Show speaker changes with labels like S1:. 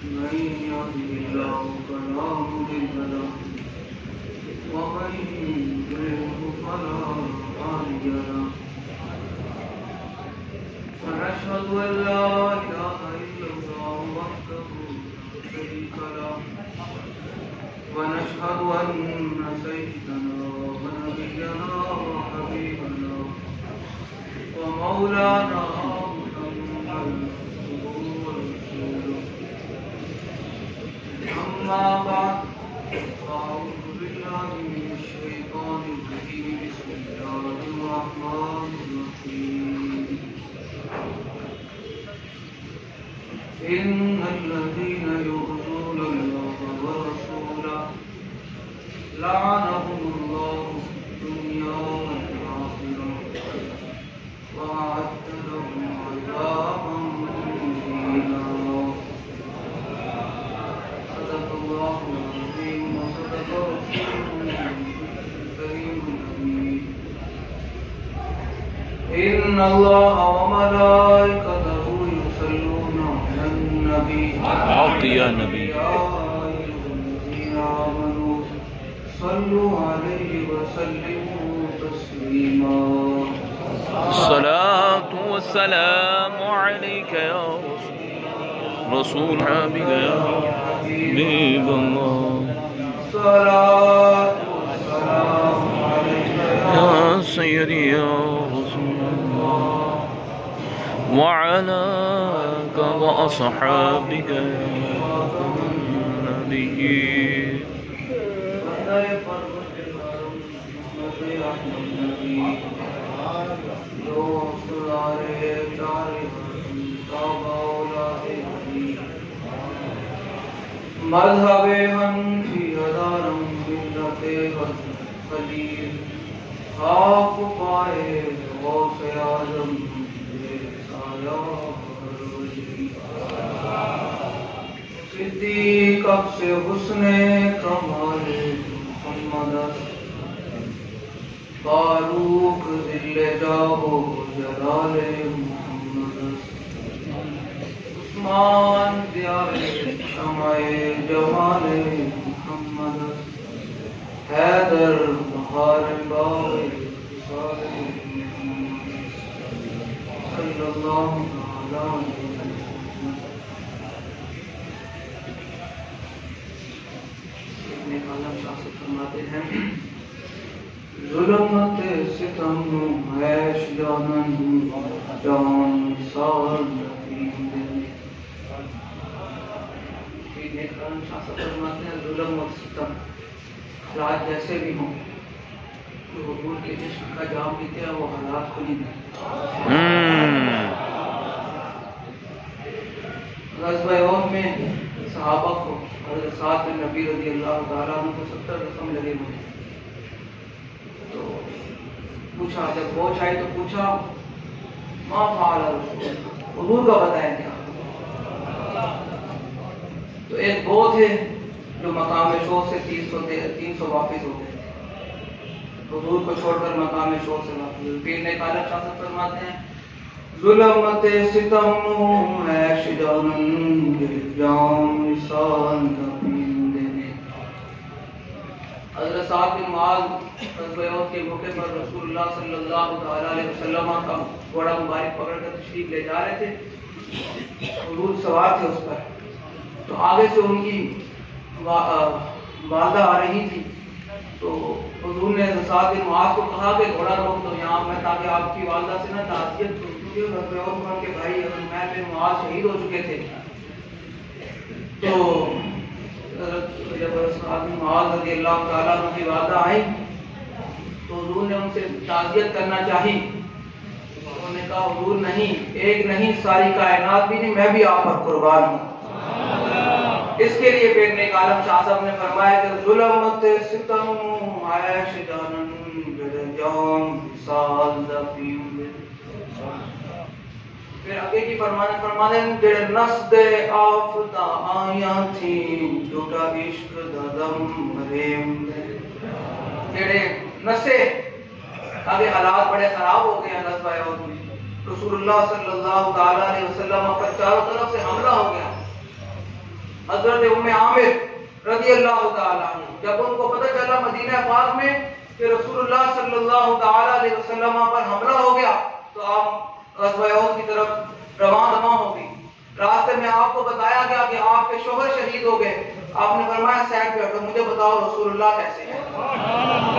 S1: من يهده الله فلا مضل له ومن يضلل فلا هادي له ونشهد أن لا إله إلا الله وحده لا شريك له ونشهد أن سيدنا ونبينا وحبيبنا ومولانا محمدا عبده ورسوله أما بعد فأعوذ بالله من الشيطان الرجيم بسم الله الرحمن الرحيم إن الذين يؤذون الله ورسوله لعنهم الله في الدنيا والآخرة وأعد لهم عذابا مهينا صدق الله العظيم وصدق رسوله الكريم الأمين إن الله وملائكته يصلون على النبي
S2: يا نبي
S1: يا أيها الذين آمنوا صلوا عليه وسلموا تسليما
S2: الصلاة والسلام عليك يا رسول حبيبك يا حبيب الله
S1: الصلاة والسلام عليك
S2: يا سيدي يا رسول الله وعلى آلك وأصحابك يا نبي
S1: مذهب حنفی ادارم ملت خلیل خاک پائے غوث اعظم صدیق سے حسن کمال محمد فاروق ذل جاہ جلال محمد عثمان دیار شمع جمال محمد حیدر بہار باغ وصال محمد صلی اللہ علیہ وسلم. عالم شاہ سے فرماتے ہیں ظلمت ستم عیش جانن جان سال عالم شاہ سے فرماتے ہیں ظلمت ستم حالات جیسے بھی ہوں جو حضور کے عشق کا جام پیتے ہیں وہ حالات کو نہیں دیتے. غزوہ احد میں صحابہ کو حضرت سعد بن نبی رضی اللہ تعالیٰ عنہ کو 70 رقم لگے ہوئے. تو پوچھا جب پہنچ آئی تو پوچھا ما فعل رسول حضور کا بتائیں کیا. تو ایک وہ تھے جو مقام شوق سے 300 واپس ہوتے تھے. حضور کو چھوڑ کر مقام شوق سے واپس. پیر نے کالا شاہ فرماتے ہیں ظلمت ستم عیش جانن جام وصال دینے. حضرت سعد بن معاذ غزوہ احد کے موقع پر رسول اللہ صلی اللہ علیہ وسلم کا گھوڑا مبارک پکڑ کر تشریف لے جا رہے تھے. حضور سوار تھے اس پر. تو آگے سے ان کی والدہ آ رہی تھی. تو حضور نے سعد بن معاذ کو کہا کہ گھوڑا روک دو یہاں میں تاکہ آپ کی والدہ سے نہ تعزیت کروں کے بھائی میں بن معاذ شہید ہو چکے تھے. تو جب سعد بن معاذ رضی اللہ تعالیٰ عنہ کی والدہ آئی تو حضور نے ان سے تعزیت کرنا چاہی. انہوں نے کہا حضور نہیں، ایک نہیں ساری کائنات بھی نہیں، میں بھی آپ پر قربان ہوں. اس کے لیے پیر نے عالم شاہ صاحب نے فرمایا کہ ظلمت ستم عیش جانن جام وصال دفیم. پھر آگے کی فرمانے جڑے نس دے آفتا آیاں تھی جھوٹا عشق دا دم مریم دے. جڑے نسے آگے حالات بڑے خراب ہو گئے ہیں غزوہ احد میں. رسول اللہ صلی اللہ تعالی علیہ وسلم پر چاروں طرف سے حملہ ہو گیا. حضرت ام عامر رضی اللہ تعالیٰ عنہ، جب ان کو پتہ چلا مدینہ پاک میں کہ رسول اللہ صلی اللہ تعالیٰ علیہ وسلم پر حملہ ہو گیا، تو آپ غزوہ احد کی طرف رواں ہو گئی۔ راستے میں آپ کو بتایا گیا کہ آپ کے شوہر شہید ہو گئے۔ آپ نے فرمایا سائڈ پہ ہٹو، مجھے بتاؤ رسول اللہ کیسے ہیں۔